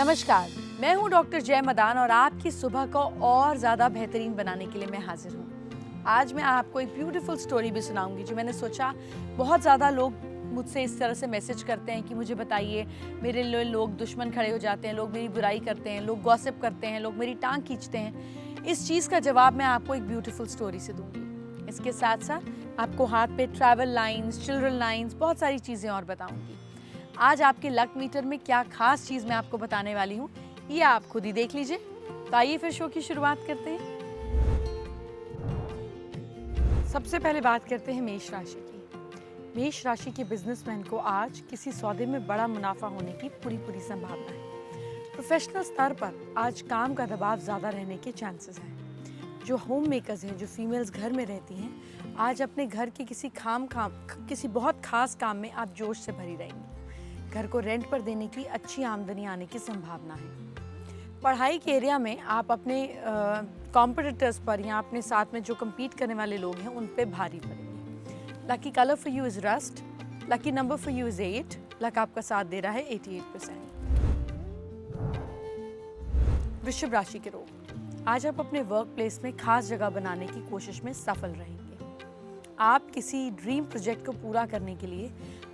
नमस्कार, मैं हूं डॉक्टर जय मदान और आपकी सुबह को और ज़्यादा बेहतरीन बनाने के लिए मैं हाजिर हूं। आज मैं आपको एक ब्यूटीफुल स्टोरी भी सुनाऊंगी जो मैंने सोचा बहुत ज़्यादा लोग मुझसे इस तरह से मैसेज करते हैं कि मुझे बताइए, मेरे लिए लोग दुश्मन खड़े हो जाते हैं, लोग मेरी बुराई करते हैं, लोग गॉसिप करते हैं, लोग मेरी टांग खींचते हैं। इस चीज़ का जवाब मैं आपको एक ब्यूटीफुल स्टोरी से दूंगी। इसके साथ साथ आपको हाथ पे ट्रैवल लाइन्स, चिल्ड्रन लाइन्स, बहुत सारी चीज़ें और बताऊंगी। आज आपके लक मीटर में क्या खास चीज़ मैं आपको बताने वाली हूँ, ये आप खुद ही देख लीजिए। तो आइए फिर शो की शुरुआत करते हैं। सबसे पहले बात करते हैं मेष राशि की। मेष राशि के बिजनेसमैन को आज किसी सौदे में बड़ा मुनाफा होने की पूरी संभावना है। प्रोफेशनल स्तर पर आज काम का दबाव ज़्यादा रहने के चांसेस हैं। जो होम मेकर्स हैं, जो फीमेल्स घर में रहती हैं, आज अपने घर के किसी बहुत खास काम में आप जोश से भरी रहेंगी। घर को रेंट पर देने की अच्छी आमदनी आने की संभावना है। पढ़ाई के एरिया में आप अपने कॉम्पिटिटर्स पर या अपने साथ में जो कम्पीट करने वाले लोग हैं उन पे भारी पड़ेंगे। Lucky colour for you is rust. Lucky number for you is 8। Luck आपका साथ दे रहा है 88%। वृषभ राशि के लोग, आज आप अपने वर्क प्लेस में खास जगह बनाने की कोशिश में सफल रहेंगे। आप किसी ड्रीम प्रोजेक्ट को पूरा करने के लिए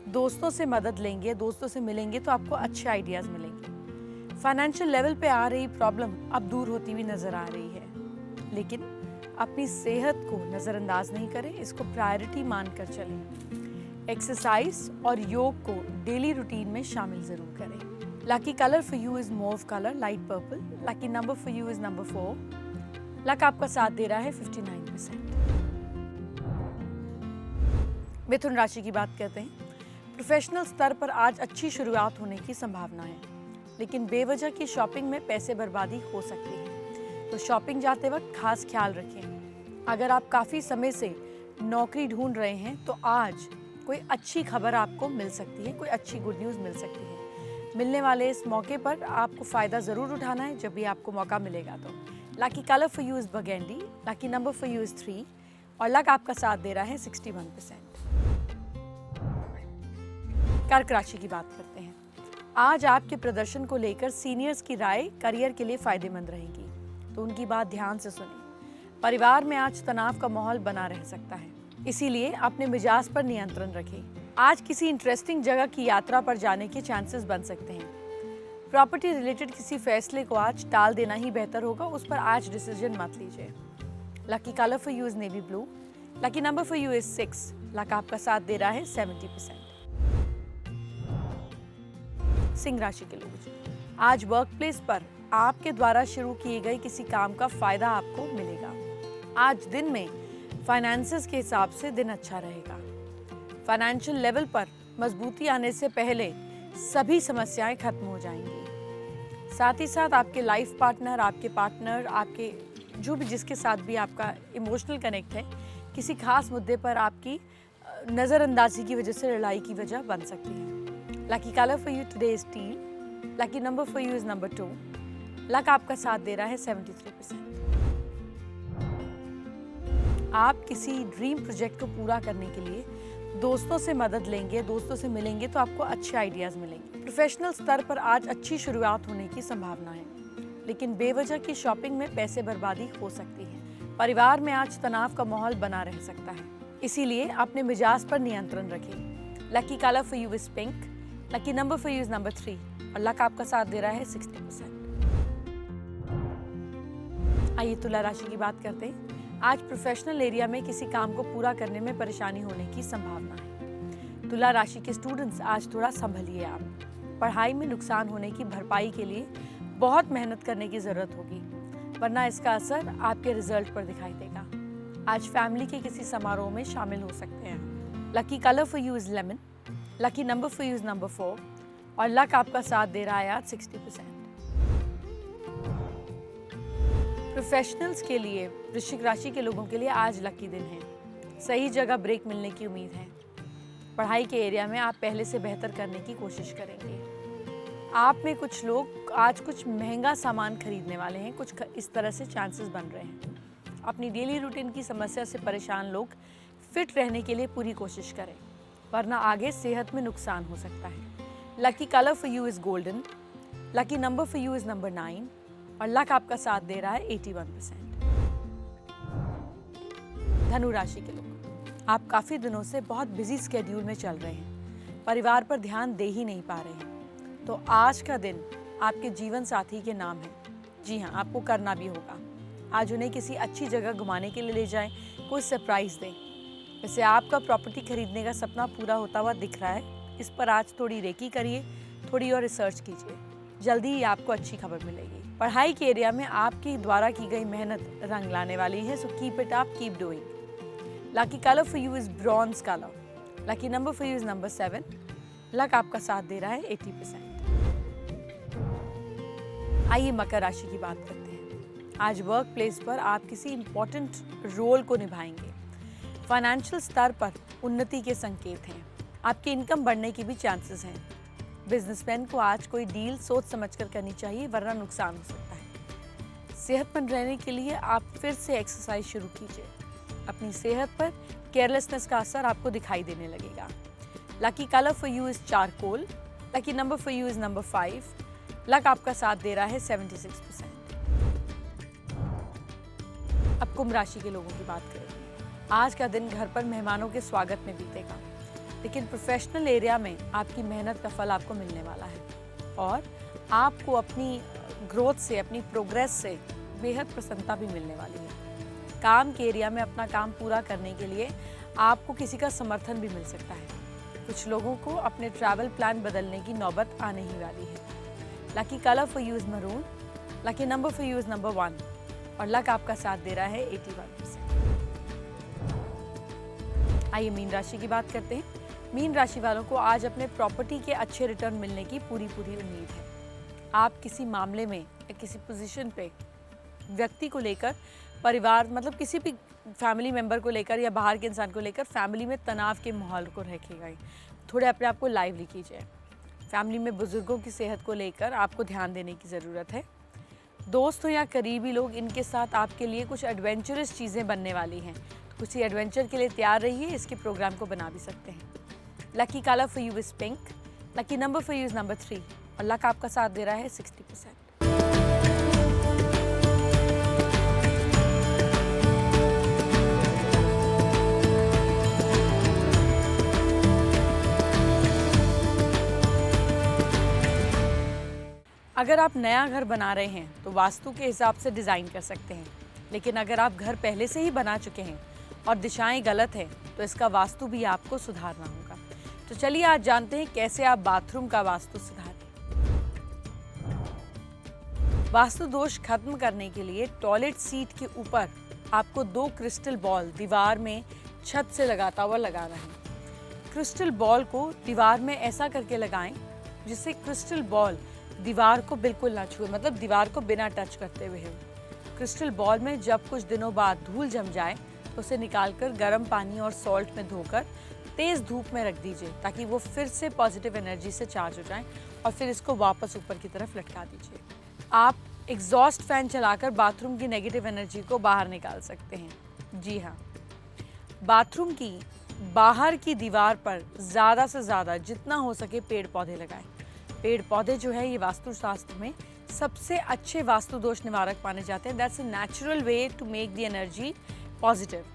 दोस्तों से मदद लेंगे, दोस्तों से मिलेंगे तो आपको अच्छे आइडियाज मिलेंगे। फाइनेंशियल लेवल पे आ रही प्रॉब्लम अब दूर होती हुई नजर आ रही है, लेकिन अपनी सेहत को नजरअंदाज नहीं करें, इसको प्रायोरिटी मानकर चलें। एक्सरसाइज और योग को डेली रूटीन में शामिल जरूर करें। Lucky colour for you is move colour light purple. Lucky number for you is number 4। Luck आपका साथ दे रहा है 59%। मिथुन राशि की बात करते हैं। प्रोफेशनल स्तर पर आज अच्छी शुरुआत होने की संभावना है, लेकिन बेवजह की शॉपिंग में पैसे बर्बादी हो सकती है, तो शॉपिंग जाते वक्त खास ख्याल रखें। अगर आप काफ़ी समय से नौकरी ढूंढ रहे हैं तो आज कोई अच्छी खबर आपको मिल सकती है, कोई अच्छी गुड न्यूज़ मिल सकती है। मिलने वाले इस मौके पर आपको फ़ायदा ज़रूर उठाना है जब भी आपको मौका मिलेगा। तो lucky colour for you is burgundy. Lucky number for you is 3 और लक आपका साथ दे रहा है 61%। कर्क राशि की बात करते हैं। आज आपके प्रदर्शन को लेकर सीनियर्स की राय करियर के लिए फायदेमंद रहेगी, तो उनकी बात ध्यान से सुनें। परिवार में आज तनाव का माहौल बना रह सकता है, इसीलिए अपने मिजाज पर नियंत्रण रखें। आज किसी इंटरेस्टिंग जगह की यात्रा पर जाने के चांसेस बन सकते हैं। प्रॉपर्टी रिलेटेड किसी फैसले को आज टाल देना ही बेहतर होगा, उस पर आज डिसीजन मत लीजिए। Lucky colour for you is navy blue. Lucky number for you is 6। Luck आपका साथ दे रहा है 70%। सिंह राशि के लोग, आज वर्क प्लेस पर आपके द्वारा शुरू किए गए किसी काम का फायदा आपको मिलेगा। आज दिन में फाइनेंसेस के हिसाब से दिन अच्छा रहेगा। फाइनेंशियल लेवल पर मजबूती आने से पहले सभी समस्याएं खत्म हो जाएंगी। साथ ही साथ आपके लाइफ पार्टनर, आपके जो भी जिसके साथ भी आपका इमोशनल कनेक्ट है, किसी खास मुद्दे पर आपकी नज़रअंदाजी की वजह से लड़ाई की वजह बन सकती है। Lucky colour for you today is teal. Lucky number for you is number 2। Luck आपका साथ दे रहा है 73%। आप किसी ड्रीम प्रोजेक्ट को पूरा करने के लिए दोस्तों से मदद लेंगे, दोस्तों से मिलेंगे तो आपको अच्छे आइडियाज मिलेंगे। प्रोफेशनल स्तर पर आज अच्छी शुरुआत होने की संभावना है, लेकिन बेवजह की शॉपिंग में पैसे बर्बादी हो सकती है। परिवार में आज तनाव का माहौल बना रह सकता है, इसीलिए अपने मिजाज पर नियंत्रण रखें। Lucky colour for you is pink. Lucky number for you is number 3 और लक आपका साथ दे रहा है 60%। आइए तुला राशि की बात करते हैं। आज प्रोफेशनल एरिया में किसी काम को पूरा करने में परेशानी होने की संभावना है। तुला राशि के स्टूडेंट्स, आज थोड़ा संभलिए। आप पढ़ाई में नुकसान होने की भरपाई के लिए बहुत मेहनत करने की जरूरत होगी, वरना इसका असर आपके रिजल्ट पर दिखाई देगा। आज फैमिली के किसी समारोह में शामिल हो सकते हैं। Lucky colour for you is lemon. Lucky number for you is number 4 और लक आपका साथ दे रहा है आज 60%। प्रोफेशनल्स के लिए, वृश्चिक राशि के लोगों के लिए आज लकी दिन है। सही जगह ब्रेक मिलने की उम्मीद है। पढ़ाई के एरिया में आप पहले से बेहतर करने की कोशिश करेंगे। आप में कुछ लोग आज कुछ महंगा सामान खरीदने वाले हैं, कुछ इस तरह से चांसेस बन रहे हैं। अपनी डेली रूटीन की समस्या से परेशान लोग फिट रहने के लिए पूरी कोशिश करें, वरना आगे सेहत में नुकसान हो सकता है। Lucky colour for you is golden. Lucky number for you is number 9 और लक आपका साथ दे रहा है 81%। धनु राशि के लोग, आप काफ़ी दिनों से बहुत बिजी स्केड्यूल में चल रहे हैं, परिवार पर ध्यान दे ही नहीं पा रहे हैं। तो आज का दिन आपके जीवन साथी के नाम है। जी हाँ, आपको करना भी होगा। आज उन्हें किसी अच्छी जगह घुमाने के लिए ले जाएं, कोई सरप्राइज दें। वैसे आपका प्रॉपर्टी खरीदने का सपना पूरा होता हुआ दिख रहा है। इस पर आज थोड़ी रेकी करिए, थोड़ी और रिसर्च कीजिए, जल्दी ही आपको अच्छी खबर मिलेगी। पढ़ाई के एरिया में आपकी द्वारा की गई मेहनत रंग लाने वाली है, so keep it up, keep doing. Lucky colour for you is bronze colour. Lucky number for you is number 7। Luck आपका साथ दे रहा है 80%। आइए मकर राशि की बात करते हैं। आज वर्क प्लेस पर आप किसी इंपॉर्टेंट रोल को निभाएंगे। फाइनेंशियल स्तर पर उन्नति के संकेत हैं। आपकी इनकम बढ़ने की भी चांसेस हैं। बिजनेसमैन को आज कोई डील सोच समझकर करनी चाहिए, वरना नुकसान हो सकता है। सेहतमंद रहने के लिए आप फिर से एक्सरसाइज शुरू कीजिए। अपनी सेहत पर केयरलेसनेस का असर आपको दिखाई देने लगेगा। Lucky colour for you is charcoal. Lucky number for you is number 5। Luck आपका साथ दे रहा है 76%। अब कुंभ राशि के लोगों की बात करें। आज का दिन घर पर मेहमानों के स्वागत में बीतेगा, लेकिन प्रोफेशनल एरिया में आपकी मेहनत का फल आपको मिलने वाला है और आपको अपनी ग्रोथ से, अपनी प्रोग्रेस से बेहद प्रसन्नता भी मिलने वाली है। काम के एरिया में अपना काम पूरा करने के लिए आपको किसी का समर्थन भी मिल सकता है। कुछ लोगों को अपने ट्रैवल प्लान बदलने की नौबत आने ही वाली है। Lucky colour for you is maroon. Lucky number for you is number 1 और लक आपका साथ दे रहा है 81%। आइए मीन राशि की बात करते हैं। मीन राशि वालों को आज अपने प्रॉपर्टी के अच्छे रिटर्न मिलने की पूरी उम्मीद है। आप किसी मामले में या किसी पोजीशन पे व्यक्ति को लेकर, परिवार मतलब किसी भी फैमिली मेंबर को लेकर या बाहर के इंसान को लेकर फैमिली में तनाव के माहौल को रखेगा। थोड़े अपने आप को लाइवली कीजिए। फैमिली में बुजुर्गों की सेहत को लेकर आपको ध्यान देने की ज़रूरत है। दोस्त हो या करीबी लोग, इनके साथ आपके लिए कुछ एडवेंचरस चीज़ें बनने वाली हैं। तो किसी एडवेंचर के लिए तैयार रहिए, इसके प्रोग्राम को बना भी सकते हैं। Lucky colour for you is pink. Lucky number for you is number 3 और लक आपका साथ दे रहा है 60%। अगर आप नया घर बना रहे हैं तो वास्तु के हिसाब से डिज़ाइन कर सकते हैं, लेकिन अगर आप घर पहले से ही बना चुके हैं और दिशाएं गलत हैं तो इसका वास्तु भी आपको सुधारना होगा। तो चलिए आज जानते हैं कैसे आप बाथरूम का वास्तु सुधारें। वास्तु दोष खत्म करने के लिए टॉयलेट सीट के ऊपर आपको 2 क्रिस्टल बॉल दीवार में छत से लगाता हुआ लगाना है। क्रिस्टल बॉल को दीवार में ऐसा करके लगाएं जिससे क्रिस्टल बॉल दीवार को बिल्कुल ना छुए, मतलब दीवार को बिना टच करते हुए हो। क्रिस्टल बॉल में जब कुछ दिनों बाद धूल जम जाए तो उसे निकालकर गर्म पानी और सॉल्ट में धोकर तेज़ धूप में रख दीजिए, ताकि वो फिर से पॉजिटिव एनर्जी से चार्ज हो जाए और फिर इसको वापस ऊपर की तरफ लटका दीजिए। आप एग्जॉस्ट फैन चलाकर बाथरूम की नेगेटिव एनर्जी को बाहर निकाल सकते हैं। जी हाँ, बाथरूम की बाहर की दीवार पर ज़्यादा से ज़्यादा जितना हो सके पेड़ पौधे लगाएं। पेड़ पौधे जो है ये वास्तुशास्त्र में सबसे अच्छे वास्तु दोष निवारक माने जाते हैं। That's a natural way to make the energy positive.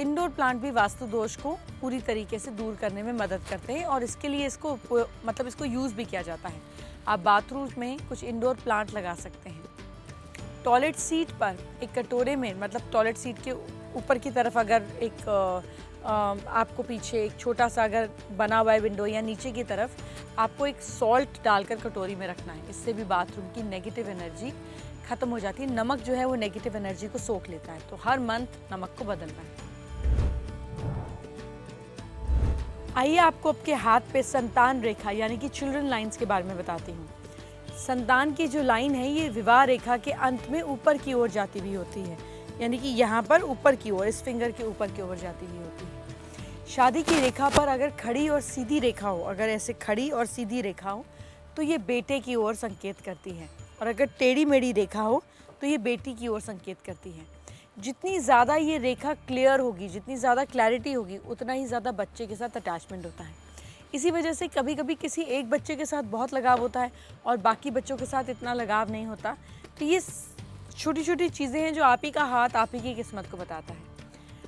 Indoor plant भी वास्तु दोष को पूरी तरीके से दूर करने में मदद करते हैं और इसके लिए इसको यूज़ भी किया जाता है। आप बाथरूम में कुछ इंडोर प्लांट लगा सकते हैं। टॉयलेट सीट पर एक कटोरे में, मतलब टॉयलेट सीट के ऊपर की तरफ अगर एक आपको पीछे एक छोटा सा अगर बना हुआ है विंडो या नीचे की तरफ, आपको एक सॉल्ट डालकर कटोरी में रखना है। इससे भी बाथरूम की नेगेटिव एनर्जी खत्म हो जाती है। नमक जो है वो नेगेटिव एनर्जी को सोख लेता है, तो हर मंथ नमक को बदलना है। आइए आपको आपके हाथ पे संतान रेखा यानी कि चिल्ड्रन लाइंस के बारे में बताती हूँ। संतान की जो लाइन है ये विवाह रेखा के अंत में ऊपर की ओर जाती हुई होती है, यानी कि यहाँ पर ऊपर की ओर, इस फिंगर के ऊपर की ओर जाती हुई होती है। शादी की रेखा पर अगर खड़ी और सीधी रेखा हो, अगर ऐसे खड़ी और सीधी रेखा हो तो ये बेटे की ओर संकेत करती है, और अगर टेढ़ी मेढ़ी रेखा हो तो ये बेटी की ओर संकेत करती है। जितनी ज़्यादा ये रेखा क्लियर होगी, जितनी ज़्यादा क्लैरिटी होगी, उतना ही ज़्यादा बच्चे के साथ अटैचमेंट होता है। इसी वजह से कभी कभी किसी एक बच्चे के साथ बहुत लगाव होता है और बाकी बच्चों के साथ इतना लगाव नहीं होता। तो ये छोटी छोटी चीज़ें हैं जो आप ही का हाथ, आप ही की किस्मत को बताता है।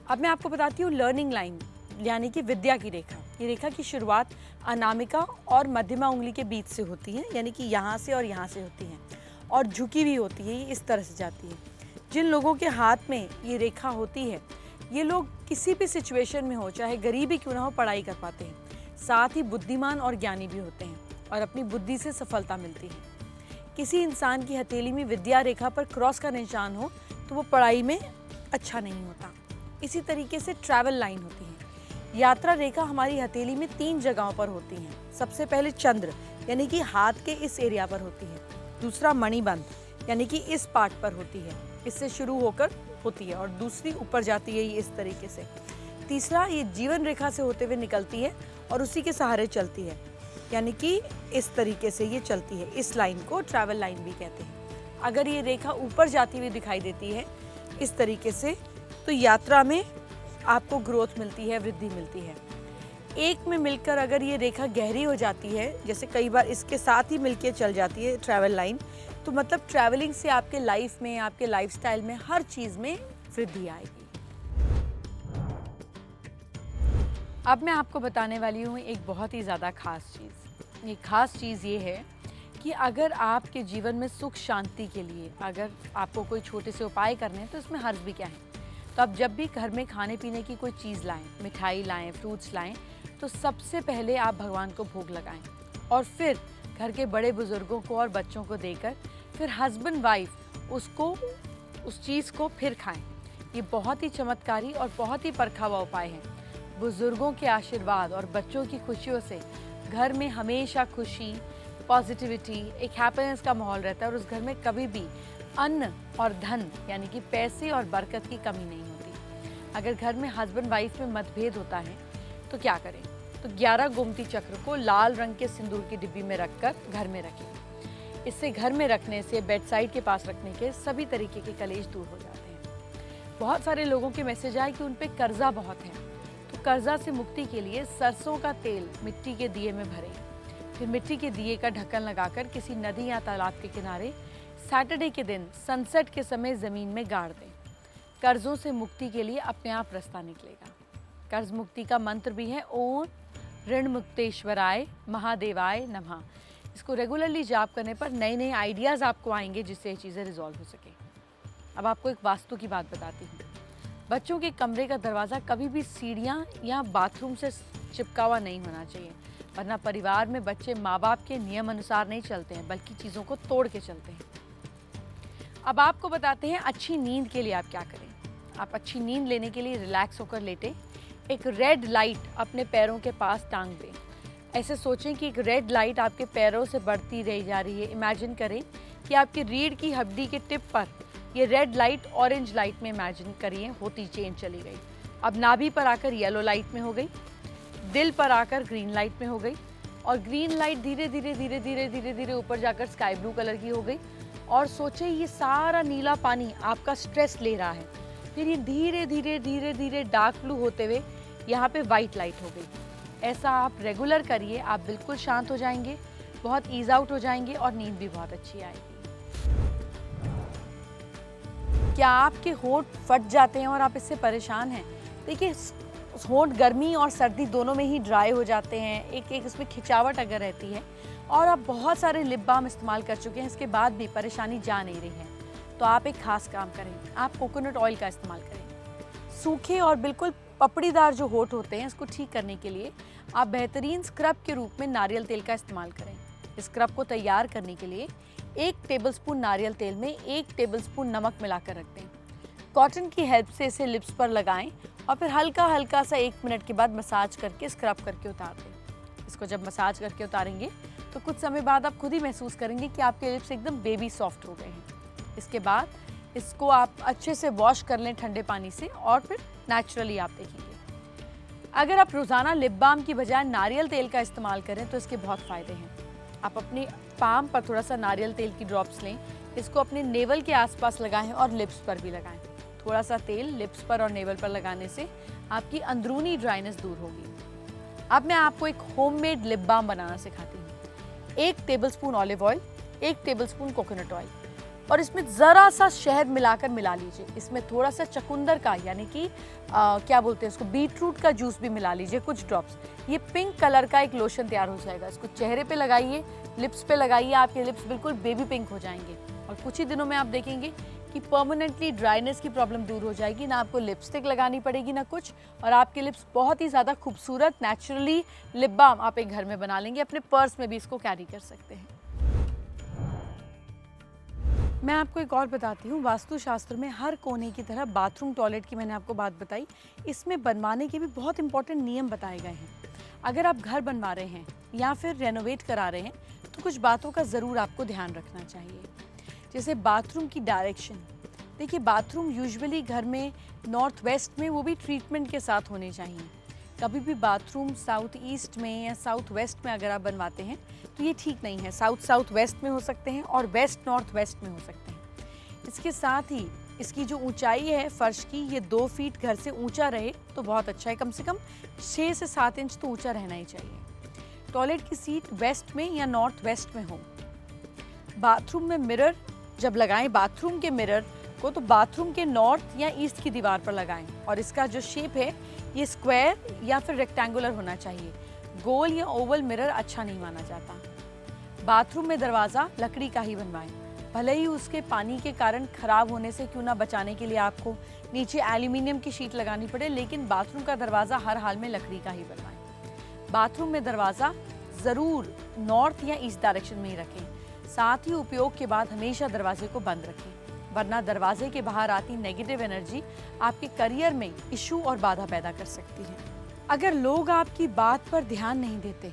अब मैं आपको बताती हूँ लर्निंग लाइन, यानी कि विद्या की रेखा। ये रेखा की शुरुआत अनामिका और मध्यमा उंगली के बीच से होती है, यानी कि यहाँ से और यहाँ से होती है, और झुकी भी होती है, ये इस तरह से जाती है। जिन लोगों के हाथ में ये रेखा होती है, ये लोग किसी भी सिचुएशन में हो, चाहे गरीबी क्यों ना हो, पढ़ाई कर पाते हैं। साथ ही बुद्धिमान और ज्ञानी भी होते हैं और अपनी बुद्धि से सफलता मिलती है। किसी इंसान की हथेली में विद्या रेखा पर क्रॉस का निशान हो तो वो पढ़ाई में अच्छा नहीं होता। इसी तरीके से ट्रैवल लाइन होती है। यात्रा रेखा हमारी हथेली में 3 जगहों पर होती हैं। सबसे पहले चंद्र, यानी कि हाथ के इस एरिया पर होती है। दूसरा मणिबंध, यानी कि इस पार्ट पर होती है, इससे शुरू होकर होती है, और दूसरी ऊपर जाती है ये इस तरीके से। तीसरा ये जीवन रेखा से होते हुए निकलती है और उसी के सहारे चलती है, यानी कि इस तरीके से ये चलती है। इस लाइन को ट्रैवल लाइन भी कहते हैं। अगर ये रेखा ऊपर जाती हुई दिखाई देती है इस तरीके से, तो यात्रा में आपको ग्रोथ मिलती है, वृद्धि मिलती है। एक में मिलकर अगर ये रेखा गहरी हो जाती है, जैसे कई बार इसके साथ ही मिलके चल जाती है ट्रैवल लाइन, तो मतलब ट्रैवलिंग से आपके लाइफ में, आपके लाइफस्टाइल में, हर चीज़ में वृद्धि आएगी। अब मैं आपको बताने वाली हूँ एक बहुत ही ज़्यादा खास चीज़। ये खास चीज़ ये है कि अगर आपके जीवन में सुख शांति के लिए अगर आपको कोई छोटे से उपाय करने हैं तो इसमें हर्ज भी क्या है। तो आप जब भी घर में खाने पीने की कोई चीज़ लाएं, मिठाई लाएं, फ्रूट्स लाएं, तो सबसे पहले आप भगवान को भोग लगाएं और फिर घर के बड़े बुजुर्गों को और बच्चों को देकर फिर हस्बैंड वाइफ उस चीज़ को फिर खाएं। ये बहुत ही चमत्कारी और बहुत ही परखा हुआ उपाय है। बुजुर्गों के आशीर्वाद और बच्चों की खुशियों से घर में हमेशा खुशी, पॉजिटिविटी, एक हैप्पीनेस का माहौल रहता है और उस घर में कभी भी अन्न और धन, यानी कि पैसे और बरकत की कमी नहीं होती। अगर घर में हस्बैंड वाइफ में मतभेद होता है तो क्या करें? तो 11 गोमती चक्र को लाल रंग के सिंदूर की डिब्बी में रखकर घर में रखें। इससे घर में रखने से, बेड साइड के पास रखने के सभी तरीके के कलेश दूर हो जाते हैं। बहुत सारे लोगों के मैसेज आए कि उन पे कर्जा बहुत है, तो कर्जा से मुक्ति के लिए सरसों का तेल मिट्टी के दिए में भरें, फिर मिट्टी के दिए का ढक्कन लगाकर किसी नदी या तालाब के किनारे सैटरडे के दिन सनसेट के समय ज़मीन में गाड़ दें। कर्जों से मुक्ति के लिए अपने आप रास्ता निकलेगा। कर्ज मुक्ति का मंत्र भी है ओम ऋण मुक्तेश्वराय महादेवाय नमः। इसको रेगुलरली जाप करने पर नए नए आइडियाज़ आपको आएंगे जिससे ये चीज़ें रिजॉल्व हो सके। अब आपको एक वास्तु की बात बताती हूँ। बच्चों के कमरे का दरवाज़ा कभी भी सीढ़ियाँ या बाथरूम से चिपका हुआ नहीं होना चाहिए, वरना परिवार में बच्चे माँ बाप के नियम अनुसार नहीं चलते हैं बल्कि चीज़ों को तोड़ के चलते हैं। अब आपको बताते हैं अच्छी नींद के लिए आप क्या करें। आप अच्छी नींद लेने के लिए रिलैक्स होकर लेटें। एक रेड लाइट अपने पैरों के पास टांग दें। ऐसे सोचें कि एक रेड लाइट आपके पैरों से बढ़ती रही जा रही है। इमेजिन करें कि आपकी रीढ़ की हड्डी के टिप पर ये रेड लाइट ऑरेंज लाइट में इमेजिन करिए होती चेंज चली गई। अब नाभि पर आकर येलो लाइट में हो गई, दिल पर आकर ग्रीन लाइट में हो गई, और ग्रीन लाइट धीरे धीरे धीरे धीरे धीरे धीरे ऊपर जाकर स्काई ब्लू कलर की हो गई। और सोचे ये सारा नीला पानी आपका स्ट्रेस ले रहा है। फिर ये धीरे धीरे धीरे धीरे डार्क ब्लू होते हुए यहाँ पे वाइट लाइट हो गई। ऐसा आप रेगुलर करिए, आप बिल्कुल शांत हो जाएंगे, बहुत ईज आउट हो जाएंगे और नींद भी बहुत अच्छी आएगी। क्या आपके होंठ फट जाते हैं और आप इससे परेशान हैं? देखिए, होंठ गर्मी और सर्दी दोनों में ही ड्राई हो जाते हैं, एक इसमें खिंचावट अगर रहती है और आप बहुत सारे लिप बाम इस्तेमाल कर चुके हैं, इसके बाद भी परेशानी जा नहीं रही है, तो आप एक खास काम करें, आप कोकोनट ऑयल का इस्तेमाल करें। सूखे और बिल्कुल पपड़ीदार जो होंठ होते हैं, इसको ठीक करने के लिए आप बेहतरीन स्क्रब के रूप में नारियल तेल का इस्तेमाल करें। स्क्रब को तैयार करने के लिए 1 टेबलस्पून नारियल तेल में 1 टेबलस्पून नमक मिलाकर रख दें। कॉटन की हेल्प से इसे लिप्स पर लगाएं और फिर हल्का हल्का सा 1 मिनट के बाद मसाज करके स्क्रब करके उतार दें। इसको जब मसाज करके उतारेंगे तो कुछ समय बाद आप खुद ही महसूस करेंगे कि आपके लिप्स एकदम बेबी सॉफ्ट हो गए हैं। इसके बाद इसको आप अच्छे से वॉश कर लें ठंडे पानी से और फिर नेचुरली आप देखेंगे। अगर आप रोज़ाना लिप बाम की बजाय नारियल तेल का इस्तेमाल करें तो इसके बहुत फ़ायदे हैं। आप अपनी पाम पर थोड़ा सा नारियल तेल की ड्रॉप्स लें, इसको अपने नेवल के आसपास लगाएं और लिप्स पर भी लगाएं। थोड़ा सा तेल लिप्स पर और नेवल पर लगाने से आपकी अंदरूनी ड्राइनेस दूर होगी। अब मैं आपको एक होममेड लिप बाम बनाना सिखाती हूँ। 1 tablespoon olive oil, 1 tablespoon coconut oil और इसमें ज़रा सा शहद मिलाकर मिला लीजिए। इसमें थोड़ा सा चुकंदर का यानी कि क्या बोलते हैं उसको, बीटरूट का जूस भी मिला लीजिए, कुछ ड्रॉप्स। ये पिंक कलर का एक लोशन तैयार हो जाएगा। इसको चेहरे पे लगाइए, लिप्स पे लगाइए, आपके लिप्स बिल्कुल बेबी पिंक हो जाएंगे और कुछ ही दिनों में आप देखेंगे कि परमानेंटली ड्राइनेस की प्रॉब्लम दूर हो जाएगी। ना आपको लिपस्टिक लगानी पड़ेगी ना कुछ, और आपके लिप्स बहुत ही ज़्यादा खूबसूरत नेचुरली लिप बाम आप एक घर में बना लेंगे। अपने पर्स में भी इसको कैरी कर सकते हैं। मैं आपको एक और बताती हूँ, वास्तुशास्त्र में हर कोने की तरह बाथरूम टॉयलेट की मैंने आपको बात बताई, इसमें बनवाने के भी बहुत इंपॉर्टेंट नियम बताए गए हैं। अगर आप घर बनवा रहे हैं या फिर रेनोवेट करा रहे हैं तो कुछ बातों का ज़रूर आपको ध्यान रखना चाहिए। जैसे बाथरूम की डायरेक्शन। देखिए, बाथरूम यूजुअली घर में नॉर्थ वेस्ट में, वो भी ट्रीटमेंट के साथ होने चाहिए। कभी भी बाथरूम साउथ ईस्ट में या साउथ वेस्ट में अगर आप बनवाते हैं तो ये ठीक नहीं है। साउथ साउथ वेस्ट में हो सकते हैं और वेस्ट नॉर्थ वेस्ट में हो सकते हैं। इसके साथ ही इसकी जो ऊंचाई है फर्श की, ये 2 फीट घर से ऊंचा रहे तो बहुत अच्छा है। कम से कम 6 से 7 इंच तो ऊंचा रहना ही चाहिए। टॉयलेट की सीट वेस्ट में या नॉर्थ वेस्ट में हो। बाथरूम में मिरर जब लगाएं, बाथरूम के मिरर को तो बाथरूम के नॉर्थ या ईस्ट की दीवार पर लगाएं और इसका जो शेप है ये स्क्वायर या फिर रेक्टेंगुलर होना चाहिए। गोल या ओवल मिरर अच्छा नहीं माना जाता। बाथरूम में दरवाज़ा लकड़ी का ही बनवाएं। भले ही उसके पानी के कारण खराब होने से क्यों ना बचाने के लिए आपको नीचे एल्यूमिनियम की शीट लगानी पड़े, लेकिन बाथरूम का दरवाज़ा हर हाल में लकड़ी का ही बनवाएं। बाथरूम में दरवाज़ा ज़रूर नॉर्थ या ईस्ट डायरेक्शन में ही रखें। साथ ही उपयोग के बाद हमेशा दरवाजे को बंद रखें, वरना दरवाजे के बाहर आती नेगेटिव एनर्जी आपके करियर में इशू और बाधा पैदा कर सकती है। अगर लोग आपकी बात पर ध्यान नहीं देते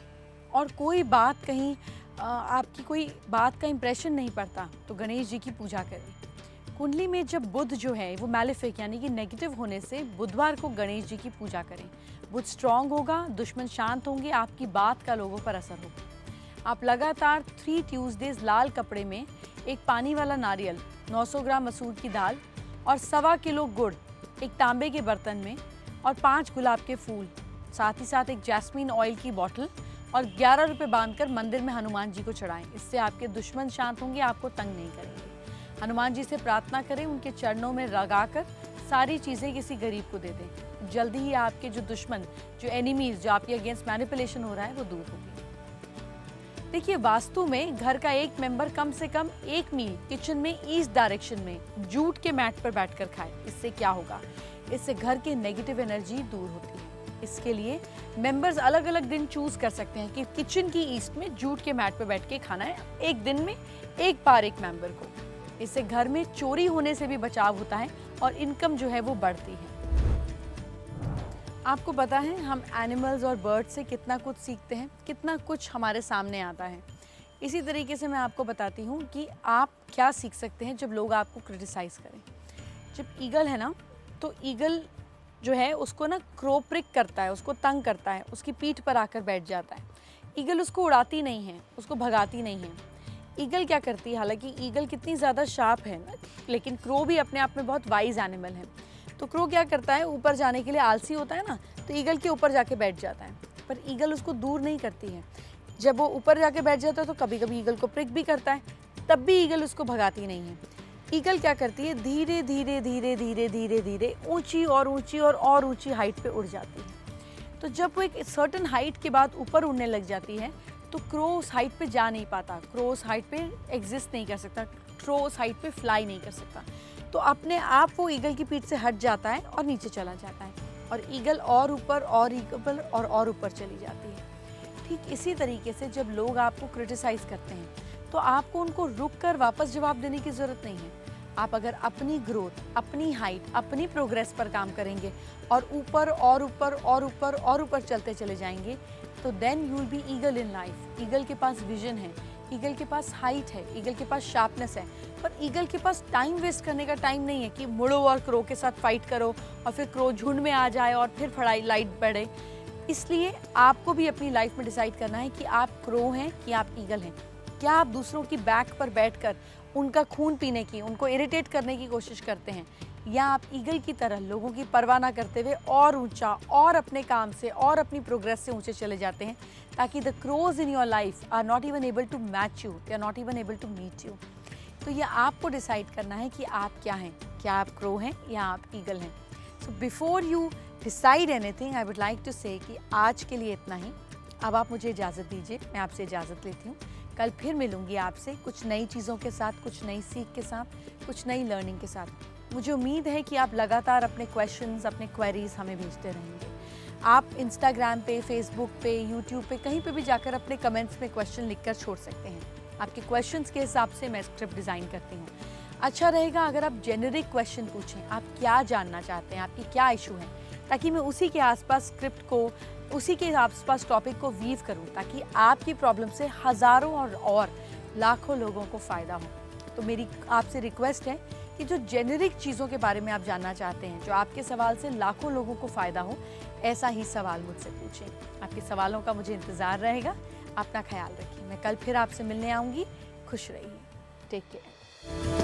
और कोई बात कहीं आपकी कोई बात का इंप्रेशन नहीं पड़ता तो गणेश जी की पूजा करें। कुंडली में जब बुध जो है वो मैलेफिक यानी कि नेगेटिव होने से बुधवार को गणेश जी की पूजा करें। बुध स्ट्रांग होगा, दुश्मन शांत होंगे, आपकी बात का लोगों पर असर होगा। आप लगातार 3 ट्यूसडेज लाल कपड़े में एक पानी वाला नारियल, 900 ग्राम मसूर की दाल और 1.25 किलो गुड़ एक तांबे के बर्तन में और 5 गुलाब के फूल, साथ ही साथ एक जैस्मीन ऑयल की बॉटल और 11 रुपये बांधकर मंदिर में हनुमान जी को चढ़ाएं। इससे आपके दुश्मन शांत होंगे, आपको तंग नहीं करेंगे। हनुमान जी से प्रार्थना करें, उनके चरणों में लगाकर सारी चीज़ें किसी गरीब को दे दें। जल्दी ही आपके जो दुश्मन, जो एनिमीज, जो आपके अगेंस्ट मैनिपुलेशन हो रहा है वो दूर होगी। देखिए, वास्तु में घर का एक मेंबर कम से कम 1 मील किचन में ईस्ट डायरेक्शन में जूट के मैट पर बैठकर खाए। इससे क्या होगा? इससे घर की नेगेटिव एनर्जी दूर होती है। इसके लिए मेंबर्स अलग अलग दिन चूज कर सकते हैं कि किचन की ईस्ट में जूट के मैट पर बैठ के खाना है, एक दिन में एक बार एक मेंबर को। इससे घर में चोरी होने से भी बचाव होता है और इनकम जो है वो बढ़ती है। आपको पता है हम एनिमल्स और बर्ड्स से कितना कुछ सीखते हैं, कितना कुछ हमारे सामने आता है। इसी तरीके से मैं आपको बताती हूँ कि आप क्या सीख सकते हैं जब लोग आपको क्रिटिसाइज़ करें। जब ईगल है ना, तो ईगल जो है उसको ना क्रो प्रिक करता है, उसको तंग करता है, उसकी पीठ पर आकर बैठ जाता है। ईगल उसको उड़ाती नहीं है, उसको भगाती नहीं है। ईगल क्या करती है, हालांकि ईगल कितनी ज़्यादा शार्प है ना, लेकिन क्रो भी अपने आप में बहुत वाइज एनिमल है। तो क्रो क्या करता है, ऊपर जाने के लिए आलसी होता है ना, तो ईगल के ऊपर जाके बैठ जाता है, पर ईगल उसको दूर नहीं करती है। जब वो ऊपर जाके बैठ जाता है तो कभी कभी ईगल को प्रिक भी करता है, तब भी ईगल उसको भगाती नहीं है। ईगल क्या करती है, धीरे धीरे धीरे धीरे धीरे धीरे ऊंची और ऊंची और ऊंची हाइट पे उड़ जाती है। तो जब वो एक सर्टेन हाइट के बाद ऊपर उड़ने लग जाती है तो क्रो उस हाइट पे जा नहीं पाता, क्रो उस हाइट पे एग्जिस्ट नहीं कर सकता, क्रो उस हाइट पे फ्लाई नहीं कर सकता। तो अपने आप वो ईगल की पीठ से हट जाता है और नीचे चला जाता है और ईगल और ऊपर और ईगल और ऊपर चली जाती है। ठीक इसी तरीके से जब लोग आपको क्रिटिसाइज करते हैं तो आपको उनको रुक कर वापस जवाब देने की ज़रूरत नहीं है। आप अगर अपनी ग्रोथ, अपनी हाइट, अपनी प्रोग्रेस पर काम करेंगे और ऊपर और ऊपर और ऊपर और ऊपर चलते चले जाएंगे तो then you will be eagle in life. Eagle के पास विजन है, ईगल के पास हाइट है, ईगल के पास शार्पनेस है, पर ईगल के पास टाइम वेस्ट करने का टाइम नहीं है कि मुड़ो और क्रो के साथ फाइट करो और फिर क्रो झुंड में आ जाए और फिर फड़ाई लाइट बढ़े। इसलिए आपको भी अपनी लाइफ में डिसाइड करना है कि आप क्रो हैं कि आप ईगल हैं। क्या आप दूसरों की बैक पर बैठकर उनका खून पीने की, उनको इरिटेट करने की कोशिश करते हैं, या आप ईगल की तरह लोगों की परवाह ना करते हुए और ऊंचा और अपने काम से और अपनी प्रोग्रेस से ऊंचे चले जाते हैं, ताकि the crows in your life are not even able to match you, they are not even able to meet you. तो ये आपको डिसाइड करना है कि आप क्या हैं, क्या आप क्रो हैं या आप ईगल हैं। So before you decide anything I would like to say कि आज के लिए इतना ही। अब आप मुझे इजाज़त दीजिए, मैं आपसे इजाज़त लेती हूँ। कल फिर मिलूंगी आपसे कुछ नई चीज़ों के साथ, कुछ नई सीख के साथ, कुछ नई लर्निंग के साथ। मुझे उम्मीद है कि आप लगातार अपने क्वेश्चंस, अपने क्वेरीज हमें भेजते रहेंगे। आप इंस्टाग्राम पे, फेसबुक पे, यूट्यूब पे, कहीं पे भी जाकर अपने कमेंट्स में क्वेश्चन लिखकर छोड़ सकते हैं। आपके क्वेश्चंस के हिसाब से मैं स्क्रिप्ट डिज़ाइन करती हूँ। अच्छा रहेगा अगर आप जेनरिक क्वेश्चन पूछें, आप क्या जानना चाहते हैं, आपकी क्या इशू है, ताकि मैं उसी के आसपास स्क्रिप्ट को, उसी के आसपास टॉपिक को वीव करूं, ताकि आपकी प्रॉब्लम से हज़ारों और लाखों लोगों को फ़ायदा हो। तो मेरी आपसे रिक्वेस्ट है कि जो जेनरिक चीज़ों के बारे में आप जानना चाहते हैं, जो आपके सवाल से लाखों लोगों को फ़ायदा हो, ऐसा ही सवाल मुझसे पूछें। आपके सवालों का मुझे इंतज़ार रहेगा। अपना ख्याल रखिए। मैं कल फिर आपसे मिलने आऊँगी। खुश रहिए। Take care.